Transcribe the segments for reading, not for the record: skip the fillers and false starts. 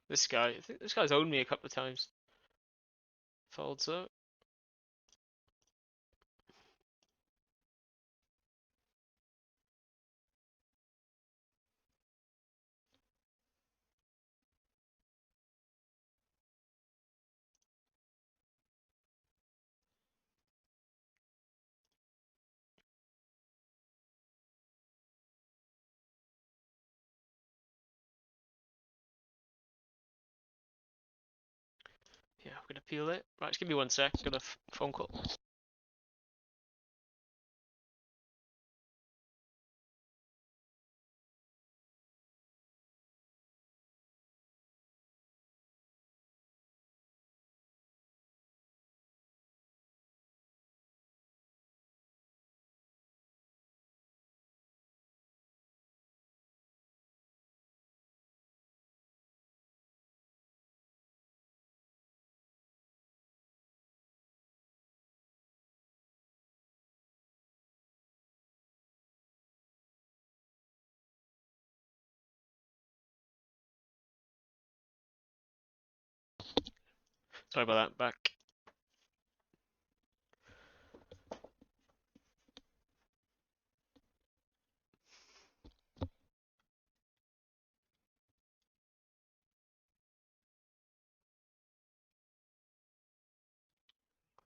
This guy, I think this guy's owned me a couple of times. Folds up. Yeah, I'm gonna peel it. Right, just give me 1 sec. Got a phone call. Sorry about that. Back.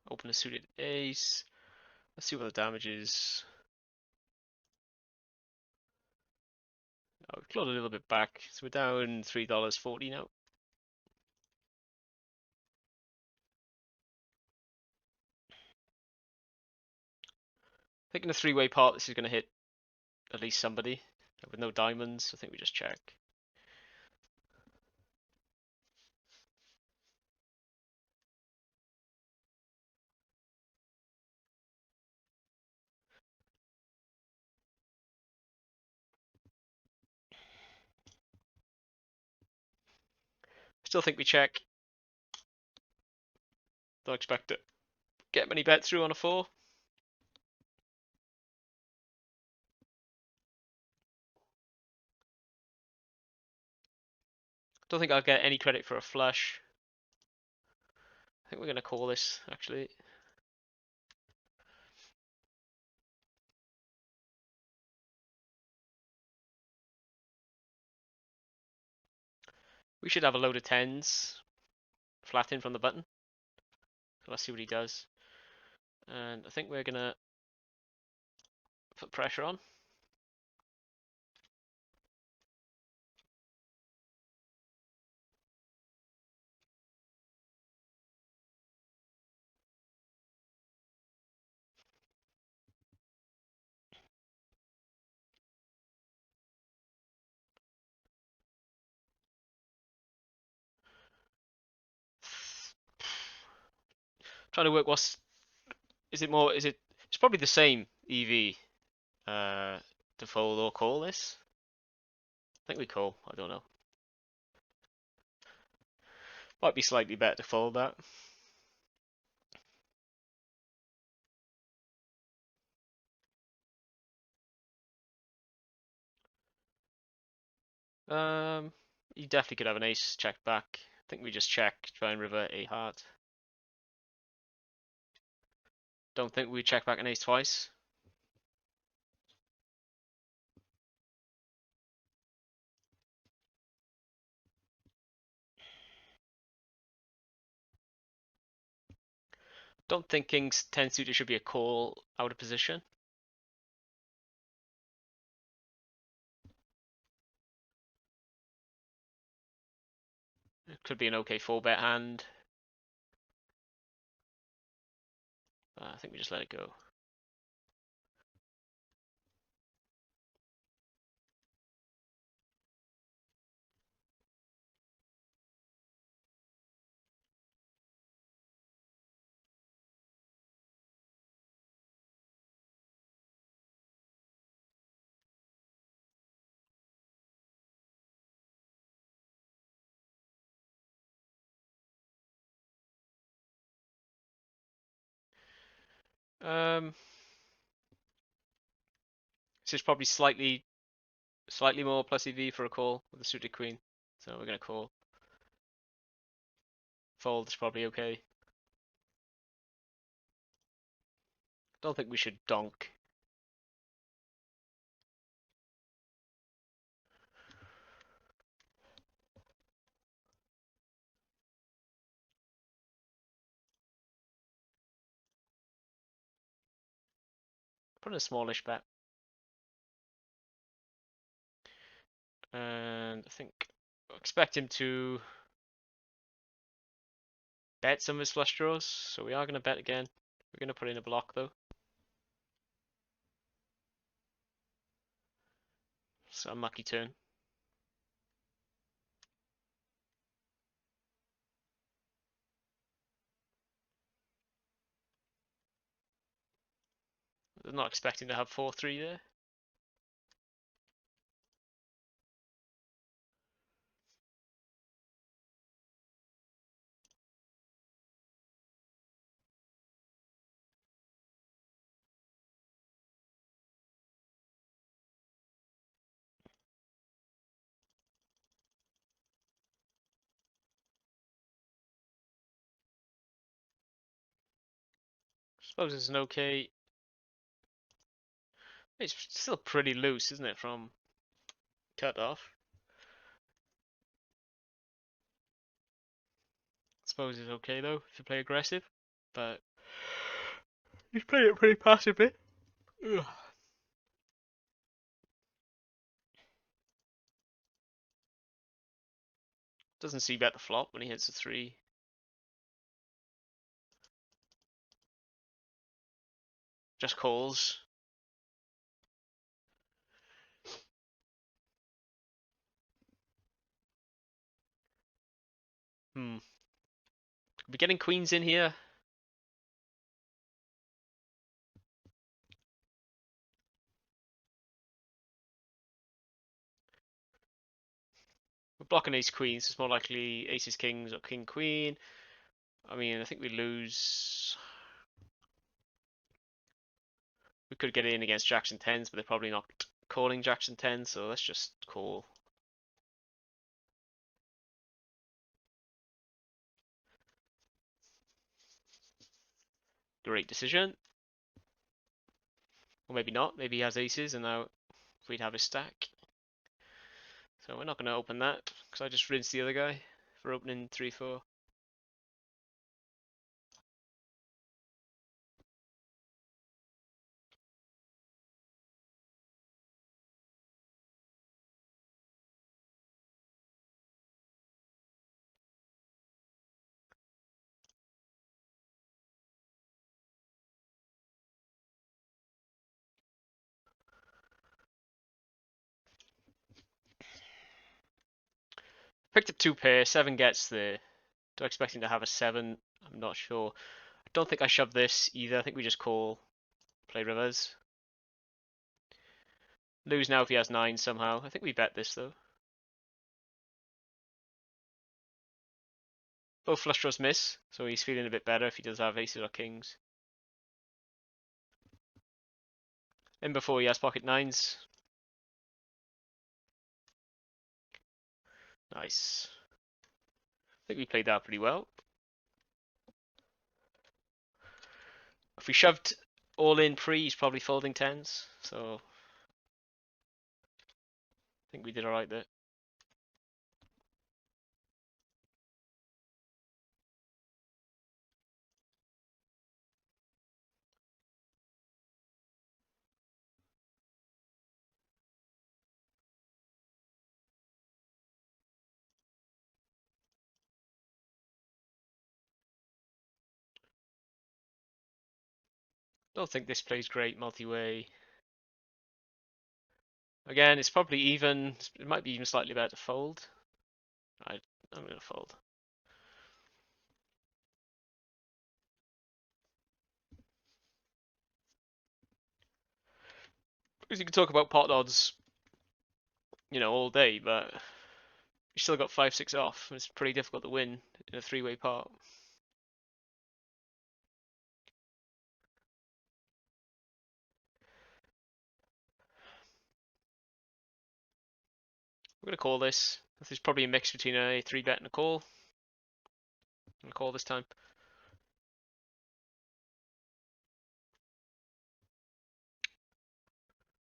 Open a suited ace. Let's see what the damage is. Oh, we've clawed a little bit back, so we're down $3.40 now. I think in a three-way pot, this is going to hit at least somebody. With no diamonds, I think we just check. Still think we check. Don't expect to get many bets through on a 4. Don't think I'll get any credit for a flush. I think we're going to call this, actually. We should have a load of 10s flat in from the button. So let's see what he does. And I think we're going to put pressure on. Trying to work what's... Is it more... Is it... It's probably the same EV to fold or call this. I think we call. I don't know. Might be slightly better to fold that. You definitely could have an ace check back. I think we just check, try and revert a heart. Don't think we check back an ace twice. Don't think king's 10 suited should be a call out of position. It could be an okay 4-bet hand. I think we just let it go. This is probably slightly more plus EV for a call with a suited queen. So we're gonna call. Fold is probably okay. Don't think we should donk. Put in a smallish bet. And I think expect him to bet some of his flush draws, so we are going to bet again. We're going to put in a block though. So unlucky turn. I'm not expecting to have 4-3 there. Suppose it's an okay. It's still pretty loose, isn't it, from cut off? Suppose it's okay though if you play aggressive, but he's playing it pretty passively. Ugh. Doesn't see bet the flop when he hits a 3. Just calls. We're getting queens in here. We're blocking ace queens. It's more likely aces kings or king queen. I mean, I think we lose. We could get in against jacks and tens, but they're probably not calling jacks and tens, so let's just call. Great decision. Or maybe not. Maybe he has aces, and now we'd have his stack. So we're not going to open that, because I just rinsed the other guy for opening 3-4. Picked up 2 pair, 7 gets there. Do I expect him to have a 7? I'm not sure. I don't think I shove this either. I think we just call, play rivers. Lose now if he has 9 somehow. I think we bet this though. Both flush draws miss, so he's feeling a bit better if he does have aces or kings. In before he has pocket 9s. Nice. I think we played that pretty well. If we shoved all in pre, he's probably folding 10s, so I think we did alright there. Don't think this plays great multi-way. Again, it's probably even. It might be even slightly better to fold. I'm going to fold. Because you can talk about pot odds, all day, but you still got 5-6 off. It's pretty difficult to win in a 3-way pot. We're going to call this. This is probably a mix between a 3-bet and a call. I'll call this time.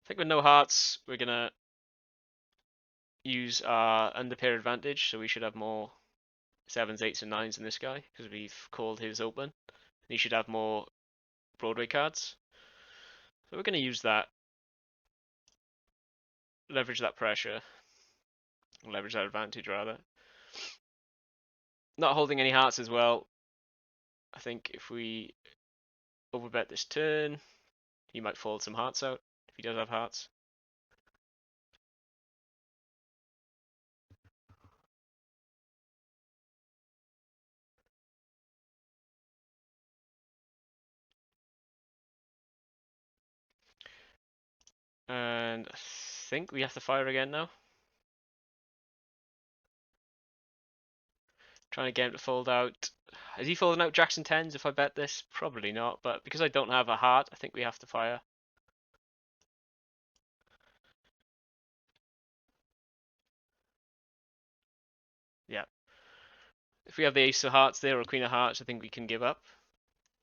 I think with no hearts, we're gonna use our underpair advantage, so we should have more sevens, eights, and nines than this guy because we've called his open. And he should have more Broadway cards. So we're gonna use that, leverage that pressure, leverage that advantage rather. Not holding any hearts as well. I think if we overbet this turn, he might fold some hearts out if he does have hearts. And I think we have to fire again now. Trying to get him to fold out. Is he folding out jacks and tens if I bet this? Probably not, but because I don't have a heart, I think we have to fire. Yeah. If we have the ace of hearts there or queen of hearts, I think we can give up.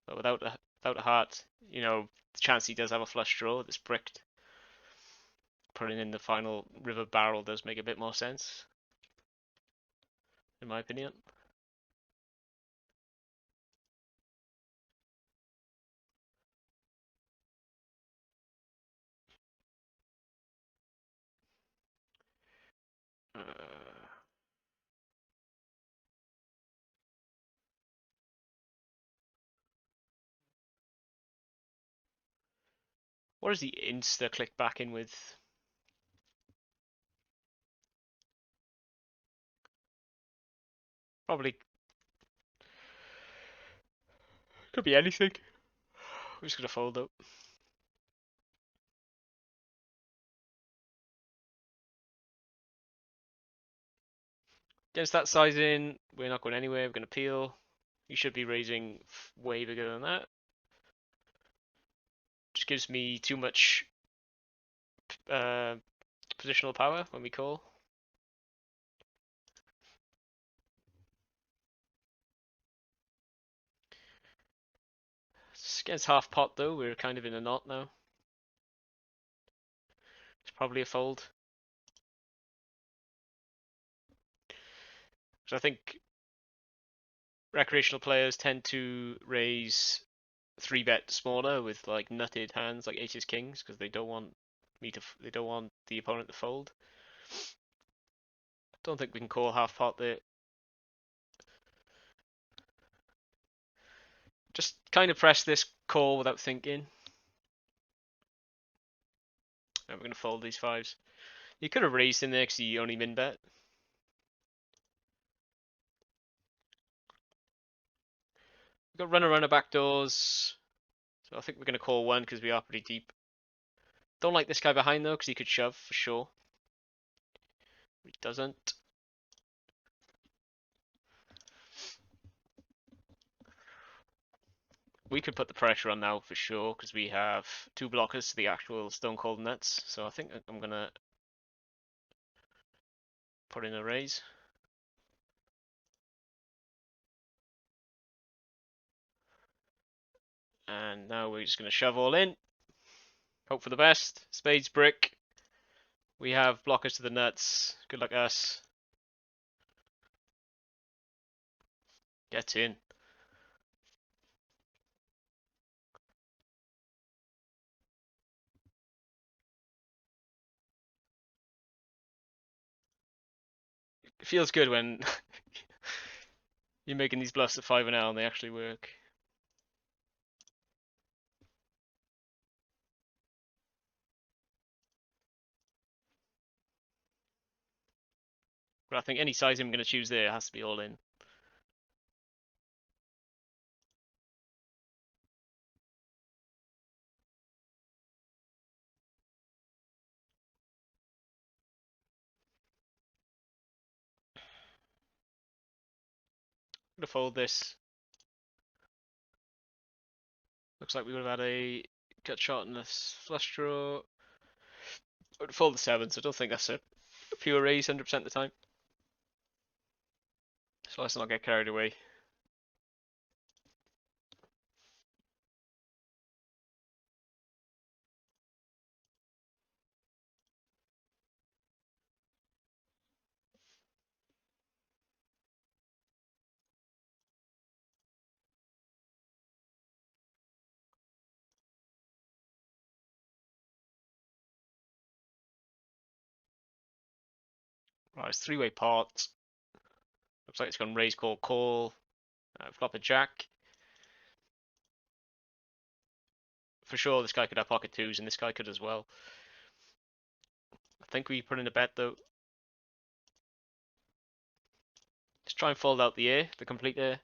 But without a heart, you know, the chance he does have a flush draw that's bricked. Putting in the final river barrel does make a bit more sense, in my opinion. Uh, what does he insta click back in with? Probably could be anything. We're just gonna fold up. Against that sizing, we're not going anywhere. We're gonna peel. You should be raising way bigger than that. Just gives me too much positional power when we call. Against half pot though, we're kind of in a knot now. It's probably a fold. So I think recreational players tend to raise 3-bet smaller with like nutted hands like aces kings because they don't want they don't want the opponent to fold. Don't think we can call half pot there. Just kind of press this call without thinking. And we're going to fold these fives. You could have raised in there because you only min bet. We've got runner runner backdoors. So I think we're going to call one because we are pretty deep. Don't like this guy behind though because he could shove for sure. He doesn't. We could put the pressure on now for sure because we have two blockers to the actual stone cold nuts. So I think I'm going to put in a raise. And now we're just going to shove all in. Hope for the best. Spades brick. We have blockers to the nuts. Good luck us. Get in. It feels good when you're making these bluffs at 5-0 and they actually work. But I think any size I'm going to choose there has to be all in. I'm going to fold this. Looks like we would have had a gut shot and a flush draw. I would fold the sevens. I don't think that's a pure raise 100% of the time. So let's not get carried away. Right, it's three-way pot. Looks like it's gone raise, call, call. Flop a jack. For sure, this guy could have pocket twos, and this guy could as well. I think we put in a bet though. Let's try and fold out the air, the complete air.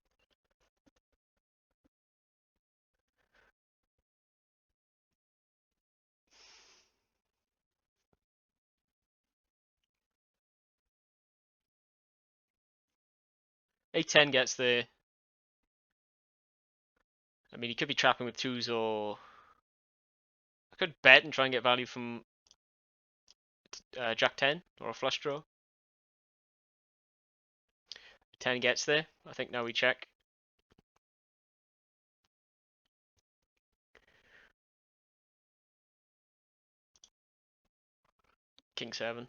A10 gets there. I mean, he could be trapping with twos, or I could bet and try and get value from Jack 10 or a flush draw. 10 gets there. I think now we check. King 7.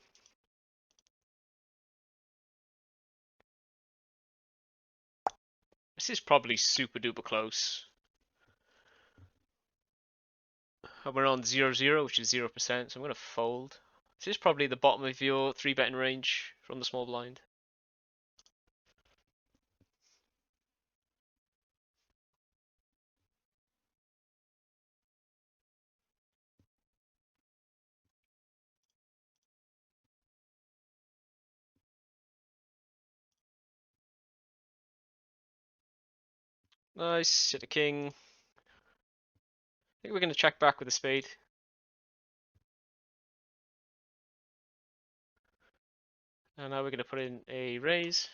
This is probably super duper close. And we're on 0-0, which is 0%, so I'm going to fold. This is probably the bottom of your 3-betting range from the small blind. Nice, hit the king. I think we're going to check back with a spade. And now we're going to put in a raise.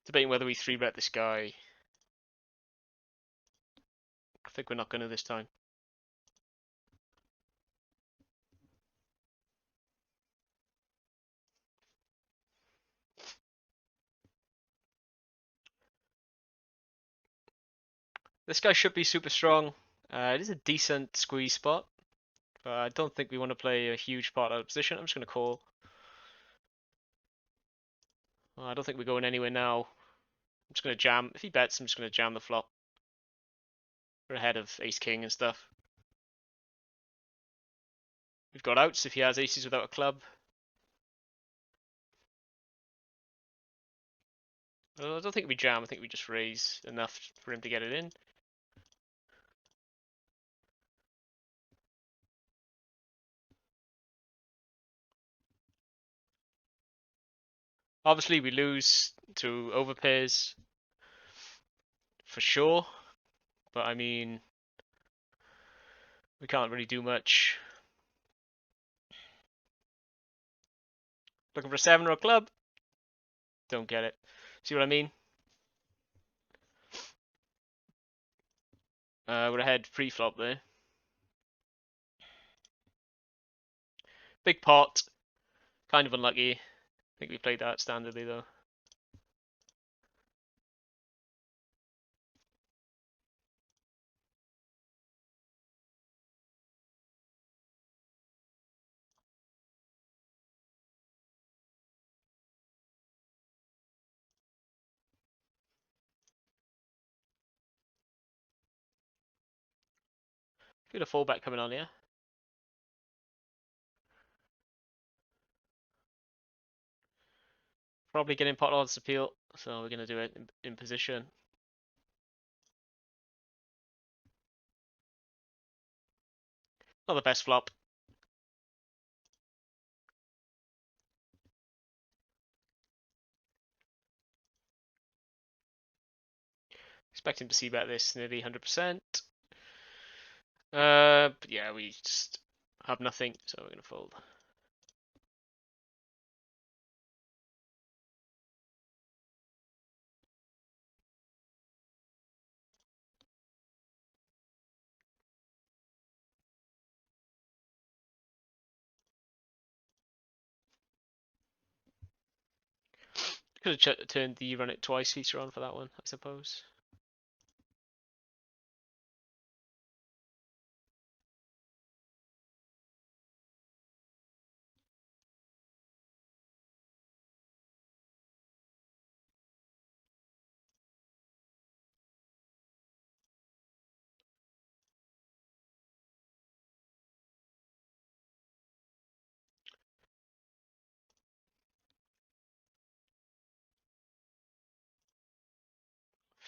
Debating whether we 3-bet this guy. I think we're not going to this time. This guy should be super strong. It is a decent squeeze spot, but I don't think we want to play a huge pot out of position. I'm just going to call. Well, I don't think we're going anywhere now. I'm just going to jam. If he bets, I'm just going to jam the flop. We're ahead of ace-king and stuff. We've got outs if he has aces without a club. I don't think we jam. I think we just raise enough for him to get it in. Obviously, we lose to overpairs for sure, but I mean, we can't really do much. Looking for a 7 or a club? Don't get it. See what I mean? We're ahead pre-flop there. Big pot. Kind of unlucky. I think we played that standardly though. Got a fallback coming on here. Probably getting pot odds appeal, so we're going to do it in position. Not the best flop. Expect him to see bet this nearly 100%. But yeah, we just have nothing, so we're going to fold. Could have turned the run it twice feature on for that one, I suppose.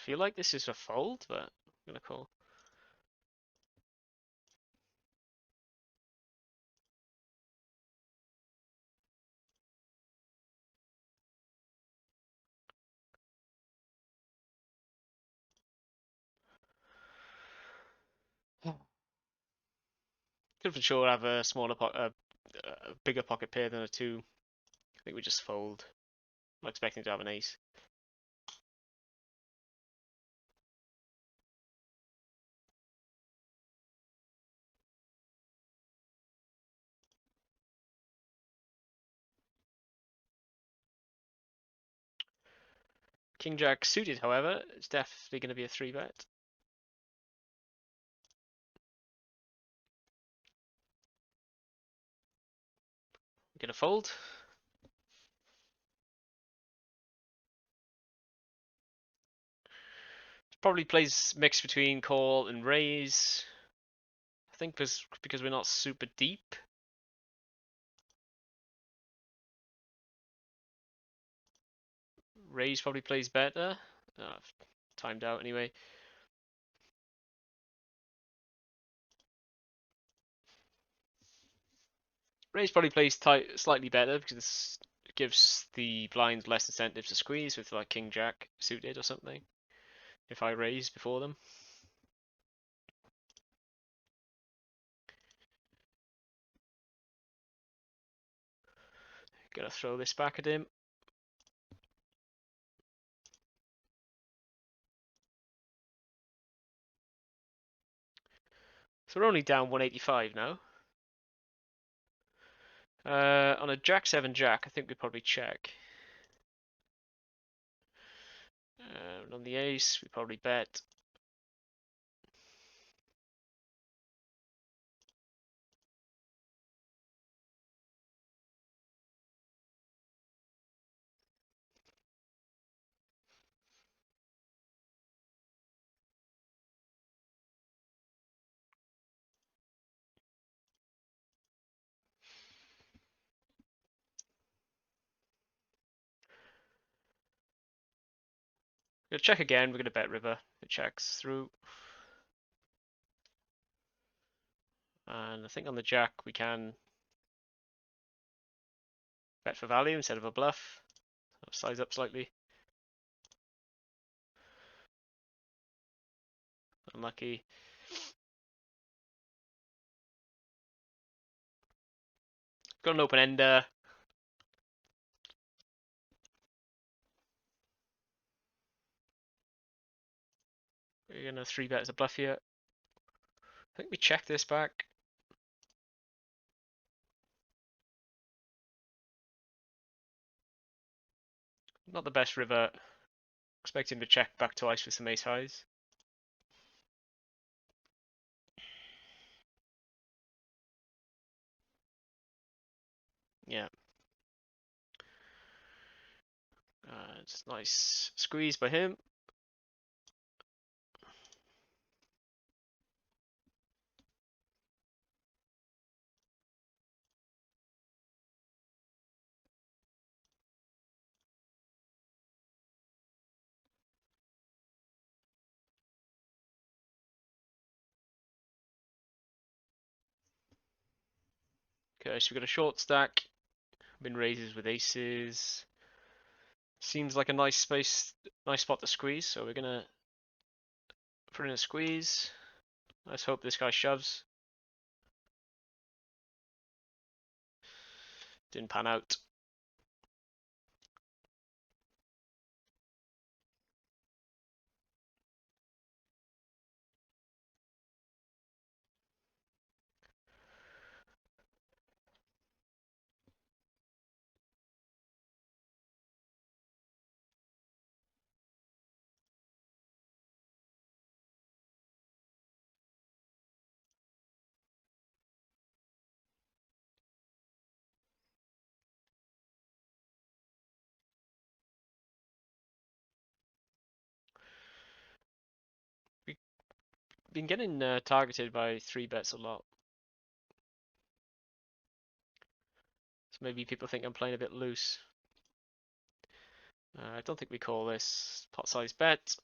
feel like this is a fold, but I'm gonna call. Could for sure have a a bigger pocket pair than a two. I think we just fold. I'm expecting to have an ace. King Jack suited, however, it's definitely going to be a 3-bet. Gonna fold. Probably plays mix between call and raise. I think because we're not super deep. Raise probably plays better. I've timed out anyway. Raise probably plays tight, slightly better because it gives the blinds less incentive to squeeze with like King Jack suited or something. If I raise before them. Gonna throw this back at him. So we're only down 185 now. On a Jack 7 Jack, I think we probably check. And on the ace, we probably bet. We're gonna check again. We're gonna bet river. It checks through. And I think on the Jack we can bet for value instead of a bluff. Size up slightly. Unlucky. Got an open ender. We're gonna 3-bet as a bluff here. I think we check this back. Not the best river. Expect him to check back twice with some ace highs. Yeah. It's nice squeeze by him. Okay, so we've got a short stack. Been raises with aces. Seems like a nice spot to squeeze. So we're gonna put in a squeeze. Let's hope this guy shoves. Didn't pan out. We've been getting targeted by 3-bets a lot. So maybe people think I'm playing a bit loose. I don't think we call this pot size bet.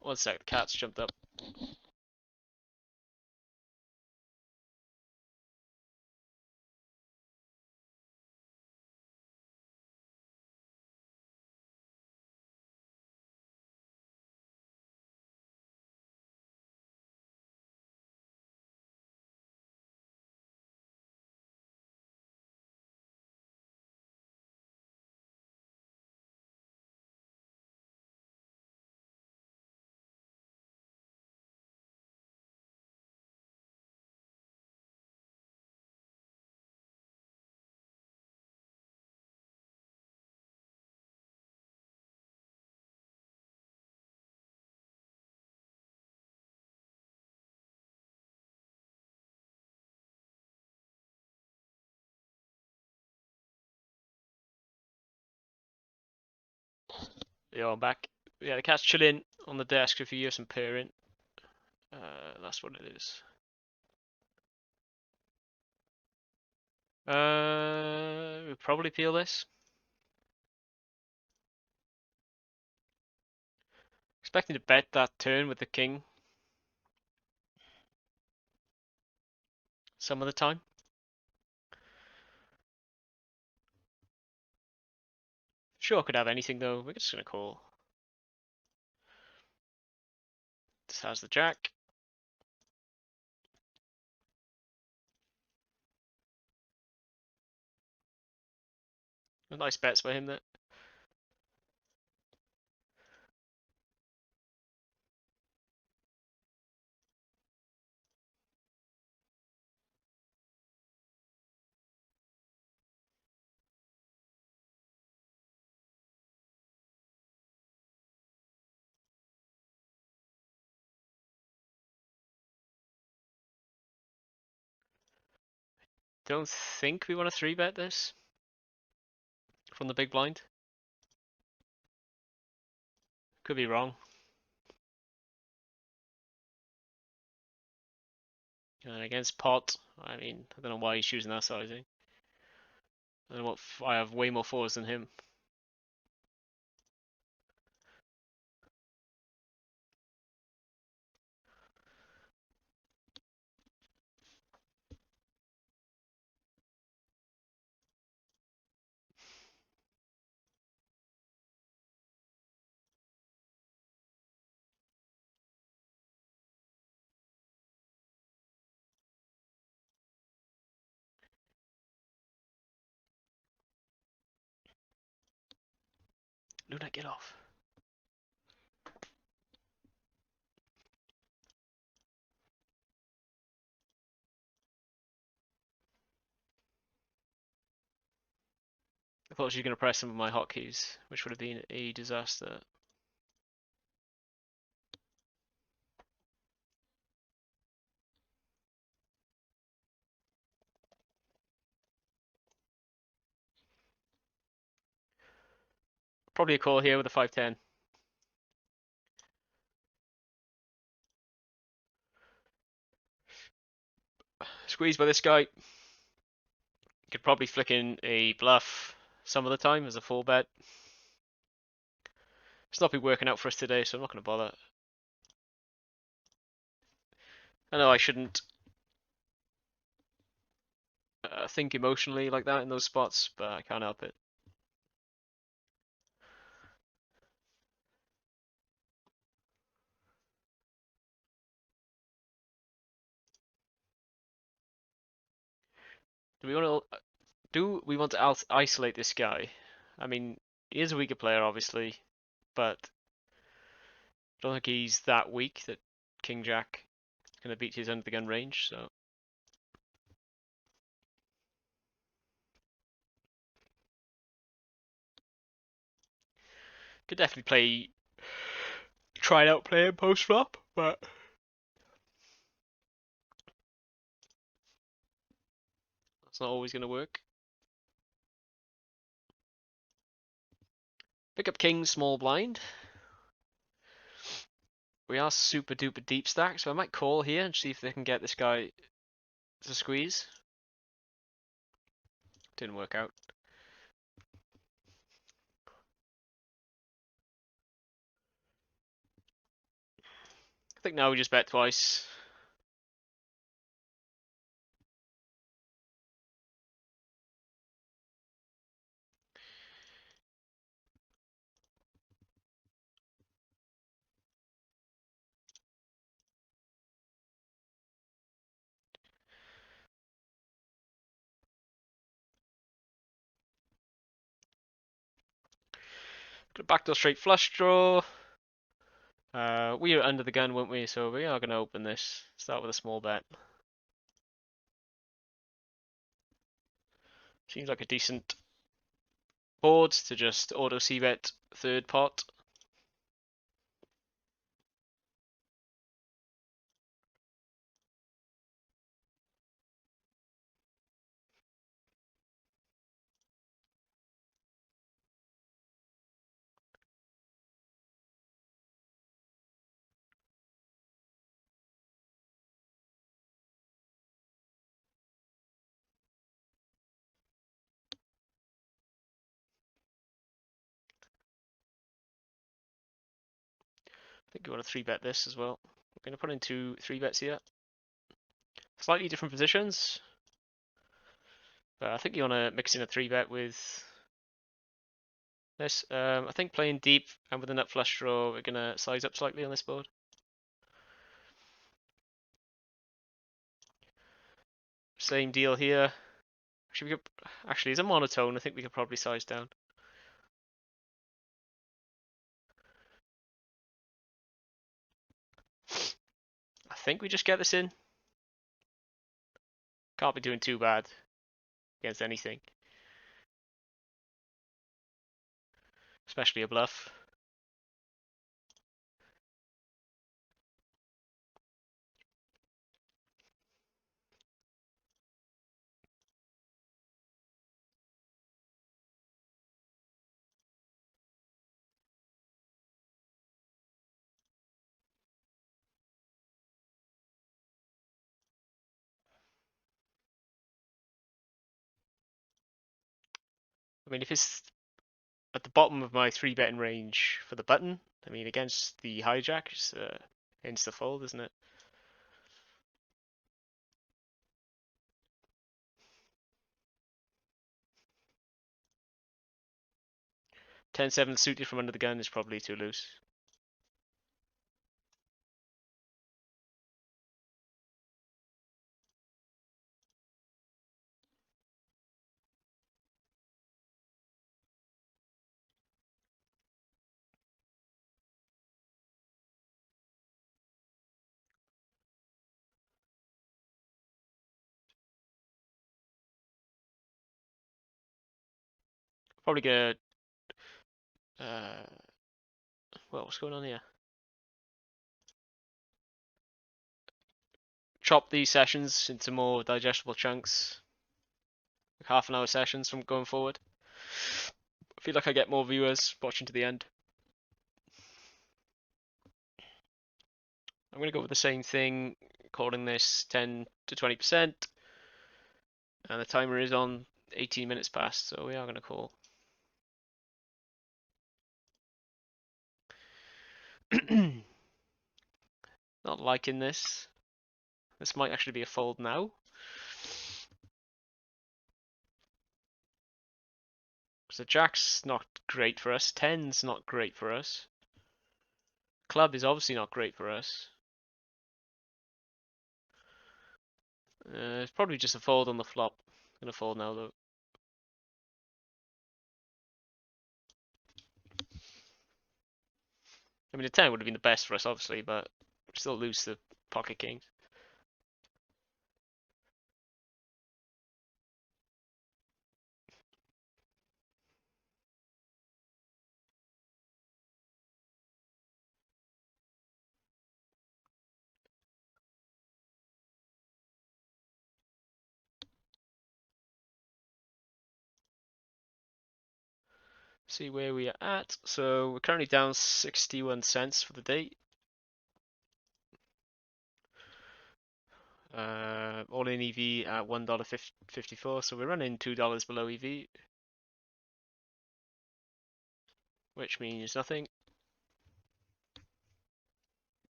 1 sec, the cat's jumped up. Yo, I'm back. Yeah, the cat's chilling on the desk if you hear some purring. That's what it is. We'll probably peel this. Expecting to bet that turn with the king some of the time. Sure, could have anything though. We're just gonna call. This has the jack. Nice bets by him there. Don't think we want to 3-bet this from the big blind. Could be wrong. And against pot, I mean, I don't know why he's choosing that sizing. I don't know what. I have way more fours than him. Luna, get off. I thought she was going to press some of my hotkeys, which would have been a disaster. Probably a call here with a 5-10. Squeezed by this guy. Could probably flick in a bluff some of the time as a 4-bet. It's not been working out for us today, so I'm not going to bother. I know I shouldn't think emotionally like that in those spots, but I can't help it. Do we want to isolate this guy? I mean, he is a weaker player, obviously, but I don't think he's that weak that King Jack is going to beat his under the gun range. So could definitely try it out playing post flop, but that's not always going to work. Pick up King small blind. We are super duper deep stack, so I might call here and see if they can get this guy to squeeze. Didn't work out. I think now we just bet twice. Got a backdoor straight flush draw. We were under the gun, weren't we? So we are going to open this. Start with a small bet. Seems like a decent board to just auto c-bet third pot. I think we want to 3-bet this as well. We're going to put in 2 3-bets here. Slightly different positions. But I think you want to mix in a 3-bet with this. I think playing deep and with a nut flush draw, we're going to size up slightly on this board. Same deal here. Actually, it's a monotone. I think we could probably size down. I think we just get this in. Can't be doing too bad against anything. Especially a bluff. I mean, if it's at the bottom of my 3-betting range for the button, I mean, against the hijack, it's insta fold, isn't it? 10-7 suited from under the gun is probably too loose. Probably gonna well, what's going on here? Chop these sessions into more digestible chunks. Like half-an-hour sessions from going forward. I feel like I get more viewers watching to the end. I'm going to go with the same thing, calling this 10 to 20%. And the timer is on 18 minutes past, so we are going to call. Not liking this. This might actually be a fold now. So Jack's not great for us. 10's not great for us. Club is obviously not great for us. It's probably just a fold on the flop. Gonna fold now though. I mean, a 10 would have been the best for us, obviously, but still lose the pocket kings. See where we are at. So we're currently down 61 cents for the day. All in EV at $1.54, so we're running $2 below EV, which means nothing.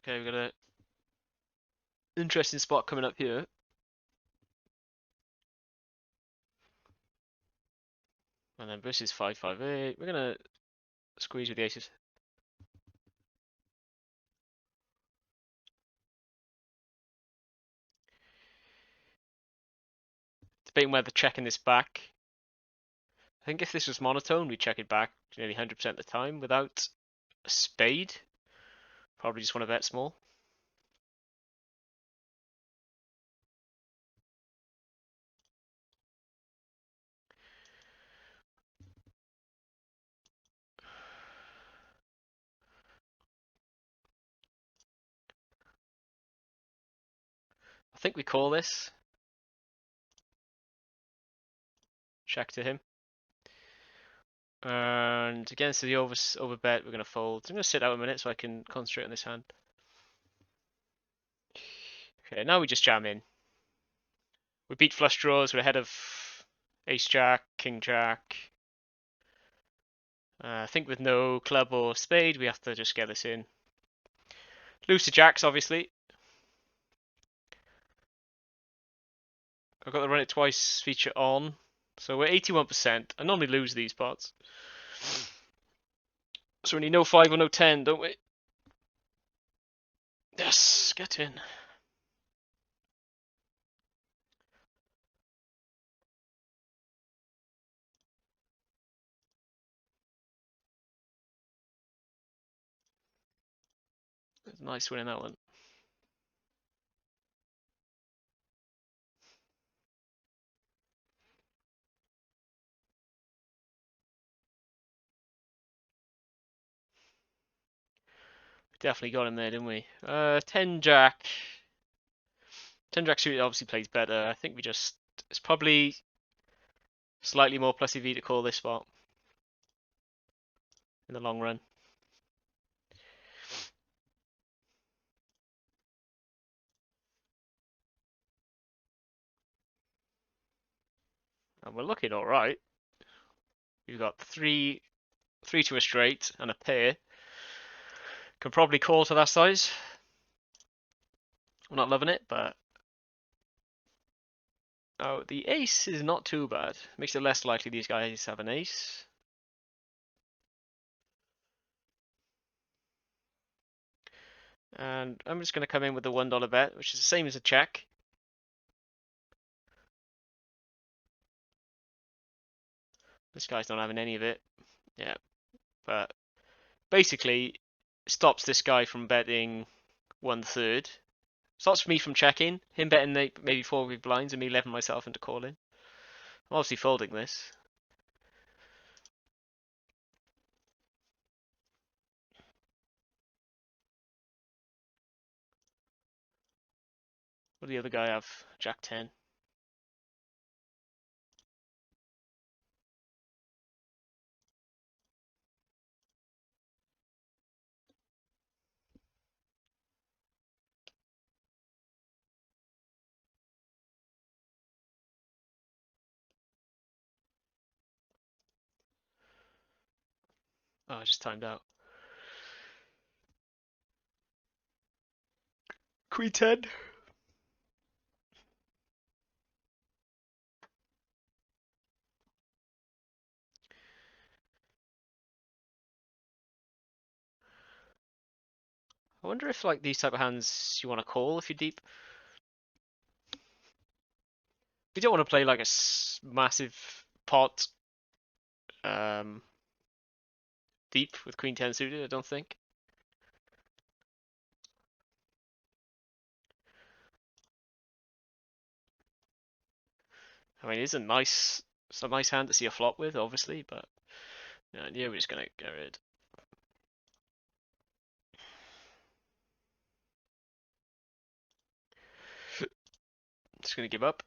Okay, we've got a interesting spot coming up here. And then versus 5-5-8. We're gonna squeeze with the aces. Debating whether checking this back. I think if this was monotone, we'd check it back nearly 100% of the time. Without a spade, probably just want to bet small. I think we call this. Check to him. And against the over bet, we're going to fold. I'm going to sit out a minute so I can concentrate on this hand. Okay, now we just jam in. We beat flush draws. We're ahead of ace jack, king jack. I think with no club or spade, we have to just get this in. Lose to jacks, obviously. I've got the run it twice feature on. So we're 81%. I normally lose these pots. So we need no 5 or no 10, don't we? Yes, get in. Nice winning that one. Definitely got him there, didn't we? 10 jack. 10 jack suited obviously plays better. I think we just... It's probably slightly more plus EV to call this spot in the long run. And we're looking alright. We've got three to a straight and a pair. Can probably call to that size. I'm not loving it, but... Oh, the ace is not too bad. Makes it less likely these guys have an ace. And I'm just going to come in with the $1 bet, which is the same as a check. This guy's not having any of it. Yeah, but basically stops this guy from betting 1/3. Stops me from checking. Him betting maybe 4 big blinds and me leveling myself into calling. I'm obviously folding this. What do the other guy have? Jack 10. Oh, I just timed out. Queen 10. I wonder if like these type of hands you want to call if you're deep. You don't want to play like a massive pot deep with Queen 10 suited, I don't think. I mean, it's a nice hand to see a flop with, obviously, but yeah, we're just gonna get rid. Just gonna give up.